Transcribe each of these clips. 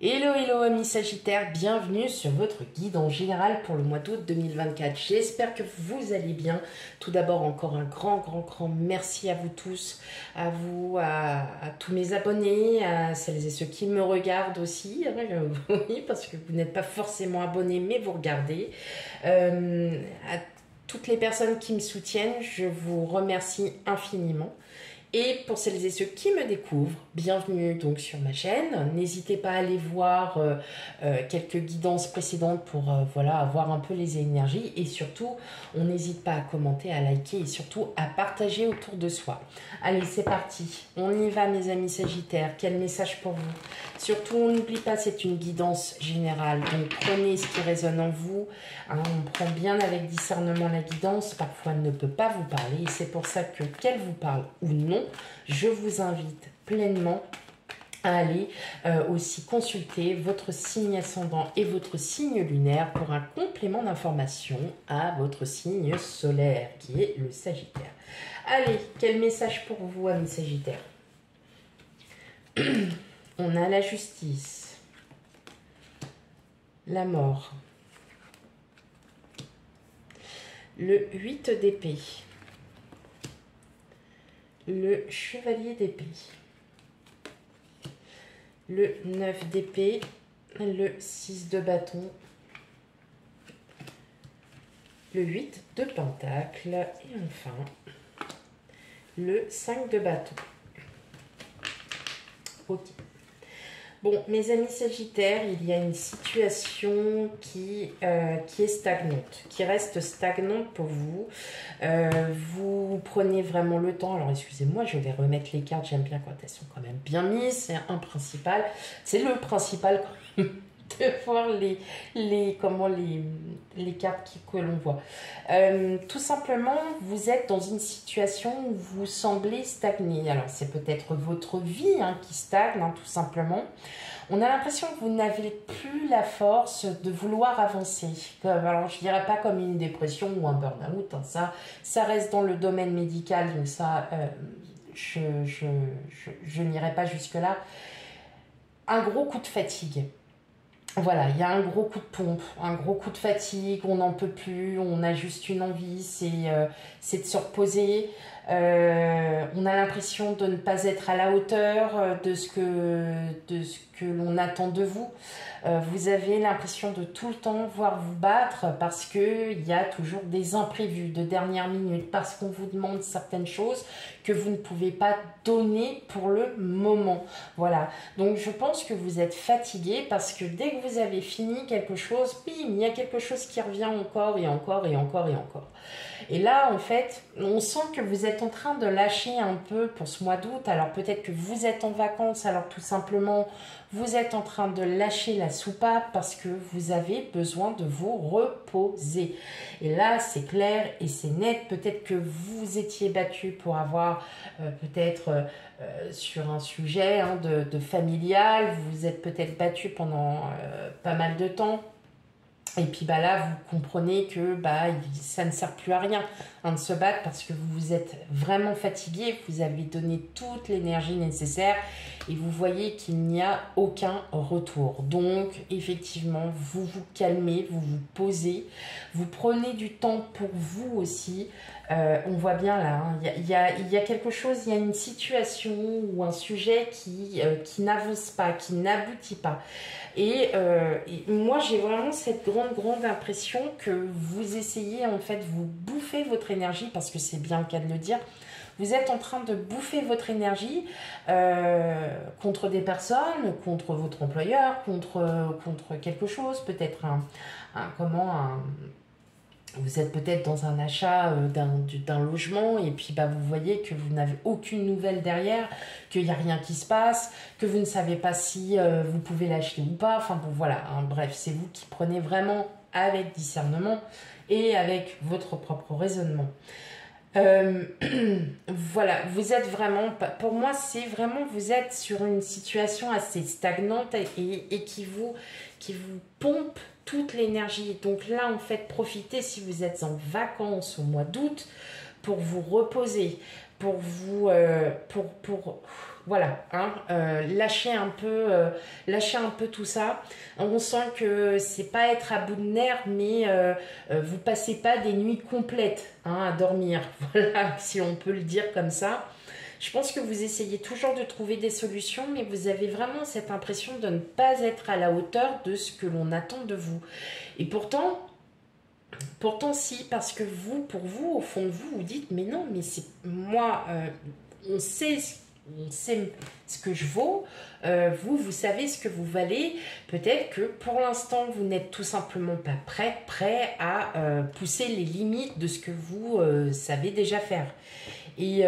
Hello, hello amis Sagittaires, bienvenue sur votre guide en général pour le mois d'août 2024. J'espère que vous allez bien. Tout d'abord, encore un grand merci à vous tous, à vous, à tous mes abonnés, à celles et ceux qui me regardent aussi. Oui, parce que vous n'êtes pas forcément abonnés, mais vous regardez. À toutes les personnes qui me soutiennent, je vous remercie infiniment. Et pour celles et ceux qui me découvrent, bienvenue donc sur ma chaîne. N'hésitez pas à aller voir quelques guidances précédentes pour voilà, avoir un peu les énergies. Et surtout, on n'hésite pas à commenter, à liker et surtout à partager autour de soi. Allez, c'est parti. On y va mes amis Sagittaires. Quel message pour vous? Surtout, on n'oublie pas, c'est une guidance générale. Donc prenez ce qui résonne en vous. Hein, on prend bien avec discernement la guidance. Parfois, elle ne peut pas vous parler. Et c'est pour ça que qu'elle vous parle ou non, je vous invite pleinement à aller aussi consulter votre signe ascendant et votre signe lunaire pour un complément d'information à votre signe solaire qui est le Sagittaire. Allez, quel message pour vous, amis Sagittaires? On a la justice, la mort, le 8 d'épée, le chevalier d'épée, le 9 d'épée, le 6 de bâton, le 8 de pentacle et enfin le 5 de bâton. Ok. Bon, mes amis Sagittaires, il y a une situation qui est stagnante, qui reste stagnante pour vous. Vous prenez vraiment le temps. Alors, excusez-moi, je vais remettre les cartes. J'aime bien quand elles sont quand même bien mises. C'est un principal. C'est le principal quand même de voir les cartes que l'on voit. Tout simplement, vous êtes dans une situation où vous semblez stagner. Alors, c'est peut-être votre vie qui stagne, tout simplement. On a l'impression que vous n'avez plus la force de vouloir avancer. Alors, je ne dirais pas comme une dépression ou un burn-out. Ça reste dans le domaine médical, donc ça, je n'irai pas jusque-là. Un gros coup de fatigue. Voilà, il y a un gros coup de pompe, un gros coup de fatigue, on n'en peut plus, on a juste une envie, c'est de se reposer. On a l'impression de ne pas être à la hauteur de ce que l'on attend de vous. Vous avez l'impression de tout le temps voir vous battre parce qu'il y a toujours des imprévus de dernière minute, parce qu'on vous demande certaines choses que vous ne pouvez pas donner pour le moment. Voilà, donc je pense que vous êtes fatigué parce que dès que vous avez fini quelque chose, bim, il y a quelque chose qui revient encore et encore et encore et encore. Et là, en fait, on sent que vous êtes en train de lâcher un peu pour ce mois d'août. Alors peut-être que vous êtes en vacances, alors tout simplement, vous êtes en train de lâcher la soupape parce que vous avez besoin de vous reposer. Et là, c'est clair et c'est net. Peut-être que vous étiez battu pour avoir peut-être sur un sujet de familial. Vous vous êtes peut-être battu pendant pas mal de temps. Et puis là, vous comprenez que ça ne sert plus à rien de se battre parce que vous vous êtes vraiment fatigué, vous avez donné toute l'énergie nécessaire et vous voyez qu'il n'y a aucun retour. Donc, effectivement, vous vous calmez, vous vous posez, vous prenez du temps pour vous aussi. On voit bien là, il y a quelque chose, il y a une situation ou un sujet qui n'avance pas, qui n'aboutit pas. Et moi, j'ai vraiment cette grande impression que vous essayez, en fait, vous bouffez votre énergie, parce que c'est bien le cas de le dire. Vous êtes en train de bouffer votre énergie contre des personnes, contre votre employeur, contre quelque chose, peut-être vous êtes peut-être dans un achat d'un logement et puis vous voyez que vous n'avez aucune nouvelle derrière, qu'il n'y a rien qui se passe, que vous ne savez pas si vous pouvez l'acheter ou pas. Enfin bon, voilà, bref, c'est vous qui prenez vraiment avec discernement et avec votre propre raisonnement. Voilà, vous êtes vraiment, pour moi c'est vraiment, vous êtes sur une situation assez stagnante et qui vous pompe toute l'énergie. Donc là en fait, profitez si vous êtes en vacances au mois d'août pour vous reposer, pour vous Voilà, hein, lâchez un peu tout ça. On sent que c'est pas être à bout de nerfs, mais vous passez pas des nuits complètes hein, à dormir. Voilà, si on peut le dire comme ça. Je pense que vous essayez toujours de trouver des solutions, mais vous avez vraiment cette impression de ne pas être à la hauteur de ce que l'on attend de vous. Et pourtant si, parce que vous, pour vous, au fond de vous, vous dites, mais non, mais c'est moi, on sait ce que je vaux, vous savez ce que vous valez. Peut-être que pour l'instant, vous n'êtes tout simplement pas prêt à pousser les limites de ce que vous savez déjà faire. Et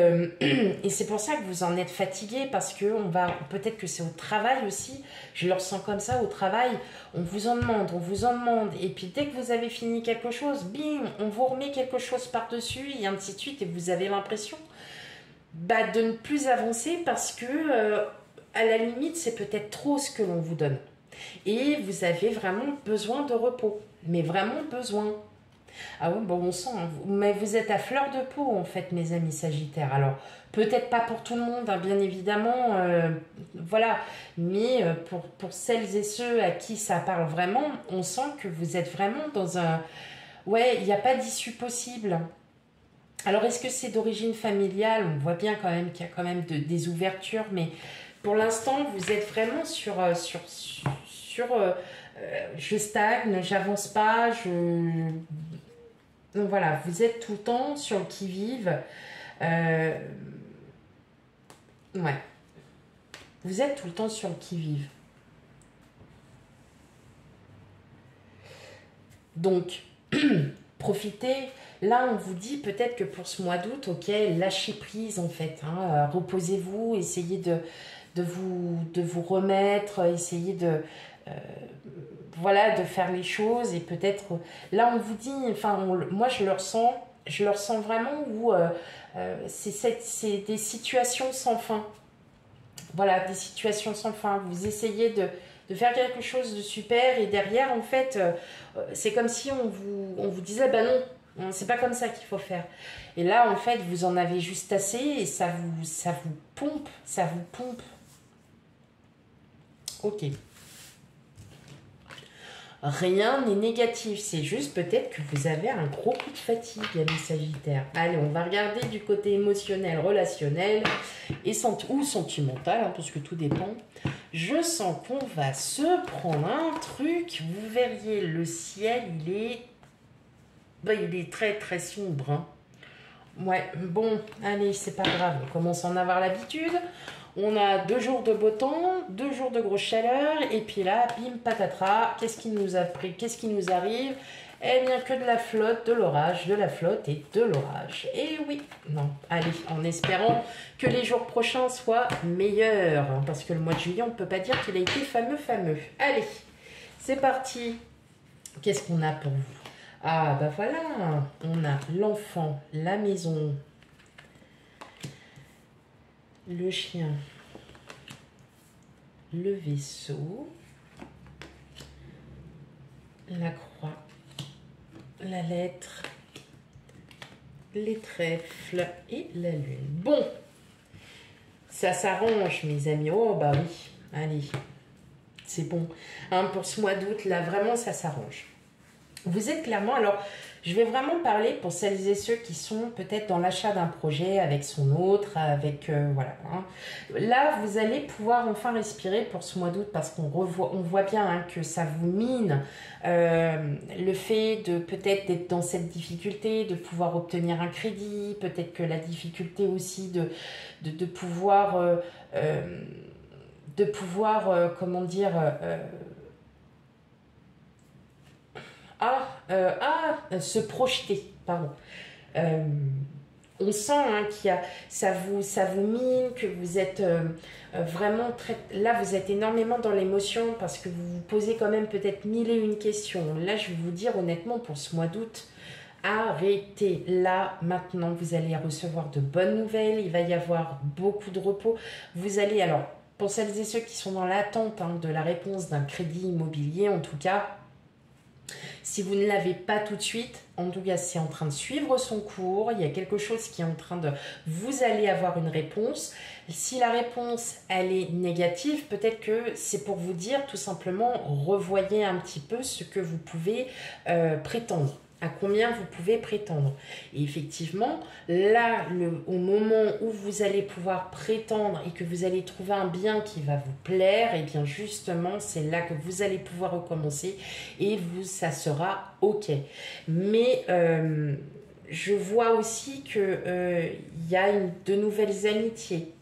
c'est pour ça que vous en êtes fatigué, parce que peut-être que c'est au travail aussi, je le ressens comme ça, au travail, on vous en demande, et puis dès que vous avez fini quelque chose, bim, on vous remet quelque chose par-dessus, et ainsi de suite, et vous avez l'impression de ne plus avancer parce que, à la limite, c'est peut-être trop ce que l'on vous donne. Et vous avez vraiment besoin de repos, mais vraiment besoin. Ah oui, bon, on sent, hein, mais vous êtes à fleur de peau en fait, mes amis Sagittaires. Alors, peut-être pas pour tout le monde, hein, bien évidemment, voilà, mais pour celles et ceux à qui ça parle vraiment, on sent que vous êtes vraiment dans un... Ouais, il n'y a pas d'issue possible. Alors, est-ce que c'est d'origine familiale? On voit bien quand même qu'il y a quand même des ouvertures, mais pour l'instant, vous êtes vraiment je stagne, j'avance pas, donc voilà, vous êtes tout le temps sur le qui-vive. Ouais. Vous êtes tout le temps sur le qui-vive. Donc, profitez. Là, on vous dit peut-être que pour ce mois d'août, ok, lâchez prise en fait. Hein, reposez-vous, essayez de vous remettre, essayez voilà, de faire les choses. Et peut-être, là, on vous dit, enfin, moi, je le ressens vraiment où c'est des situations sans fin. Voilà, des situations sans fin. Vous essayez de faire quelque chose de super et derrière, en fait, c'est comme si on vous disait, bah non, c'est pas comme ça qu'il faut faire. Et là, en fait, vous en avez juste assez et ça vous pompe, ça vous pompe. Ok. Rien n'est négatif, c'est juste peut-être que vous avez un gros coup de fatigue, amis Sagittaires. Allez, on va regarder du côté émotionnel, relationnel ou sentimental, hein, parce que tout dépend. Je sens qu'on va se prendre un truc. Vous verriez, le ciel, il est très très sombre. Hein. Ouais, bon, allez, c'est pas grave, on commence à en avoir l'habitude. On a 2 jours de beau temps, 2 jours de grosse chaleur, et puis là, bim, patatras, qu'est-ce qui nous arrive? Eh bien, que de la flotte, de l'orage, de la flotte et de l'orage. Et oui, non, allez, en espérant que les jours prochains soient meilleurs, hein, parce que le mois de juillet, on ne peut pas dire qu'il a été fameux. Allez, c'est parti. Qu'est-ce qu'on a pour vous? Ah, bah voilà, on a l'enfant, la maison, le chien, le vaisseau, la croix, la lettre, les trèfles et la lune. Bon, ça s'arrange, mes amis. Oh, bah oui, allez, c'est bon. Hein, pour ce mois d'août, là, vraiment, ça s'arrange. Vous êtes clairement... Alors, je vais vraiment parler pour celles et ceux qui sont peut-être dans l'achat d'un projet avec son autre, avec... voilà. Hein. Là, vous allez pouvoir enfin respirer pour ce mois d'août parce on voit bien hein, que ça vous mine le fait de peut-être d'être dans cette difficulté, de pouvoir obtenir un crédit, peut-être que la difficulté aussi de pouvoir... comment dire... se projeter, pardon. On sent hein, ça vous mine, que vous êtes vraiment très... Là, vous êtes énormément dans l'émotion parce que vous vous posez quand même peut-être 1001 questions. Là, je vais vous dire honnêtement, pour ce mois d'août, arrêtez. Là, maintenant, vous allez recevoir de bonnes nouvelles. Il va y avoir beaucoup de repos. Vous allez... Alors, pour celles et ceux qui sont dans l'attente hein, de la réponse d'un crédit immobilier, en tout cas... Si vous ne l'avez pas tout de suite, en tout cas, c'est en train de suivre son cours. Il y a quelque chose qui est en train de... Vous allez avoir une réponse. Si la réponse, elle est négative, peut-être que c'est pour vous dire tout simplement, revoyez un petit peu ce que vous pouvez prétendre. À combien vous pouvez prétendre. Et effectivement, là, au moment où vous allez pouvoir prétendre et que vous allez trouver un bien qui va vous plaire, et bien justement, c'est là que vous allez pouvoir recommencer et ça sera OK. Mais je vois aussi que y a de nouvelles amitiés.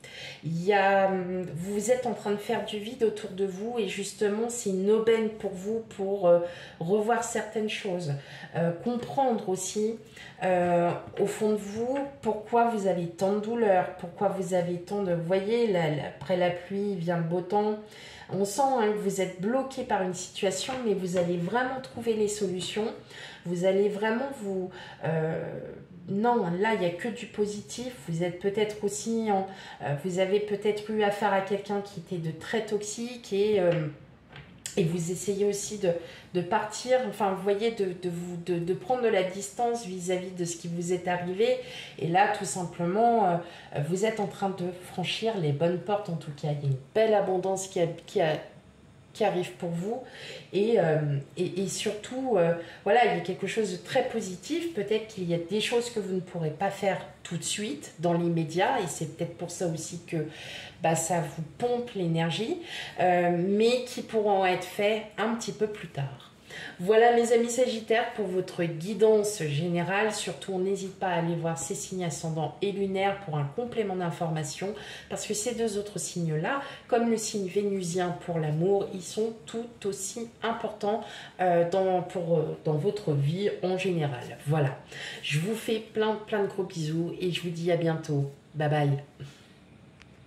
Vous êtes en train de faire du vide autour de vous et justement c'est une aubaine pour vous pour revoir certaines choses, comprendre aussi au fond de vous pourquoi vous avez tant de douleurs, pourquoi vous avez tant de... Vous voyez, après la pluie vient le beau temps. On sent que vous êtes bloqué par une situation, mais vous allez vraiment trouver les solutions. Vous allez vraiment vous... non, là, il n'y a que du positif. Vous êtes peut-être aussi... vous avez peut-être eu affaire à quelqu'un qui était de très toxique et vous essayez aussi de partir, enfin, vous voyez, de prendre de la distance vis-à-vis de ce qui vous est arrivé. Et là, tout simplement, vous êtes en train de franchir les bonnes portes, en tout cas. Il y a une belle abondance qui arrive pour vous et surtout voilà, il y a quelque chose de très positif. Peut-être qu'il y a des choses que vous ne pourrez pas faire tout de suite dans l'immédiat et c'est peut-être pour ça aussi que ça vous pompe l'énergie, mais qui pourront être faits un petit peu plus tard. Voilà mes amis Sagittaires pour votre guidance générale. Surtout, on n'hésite pas à aller voir ces signes ascendants et lunaires pour un complément d'information parce que ces deux autres signes-là, comme le signe vénusien pour l'amour, ils sont tout aussi importants dans votre vie en général. Voilà, je vous fais plein de gros bisous et je vous dis à bientôt. Bye bye.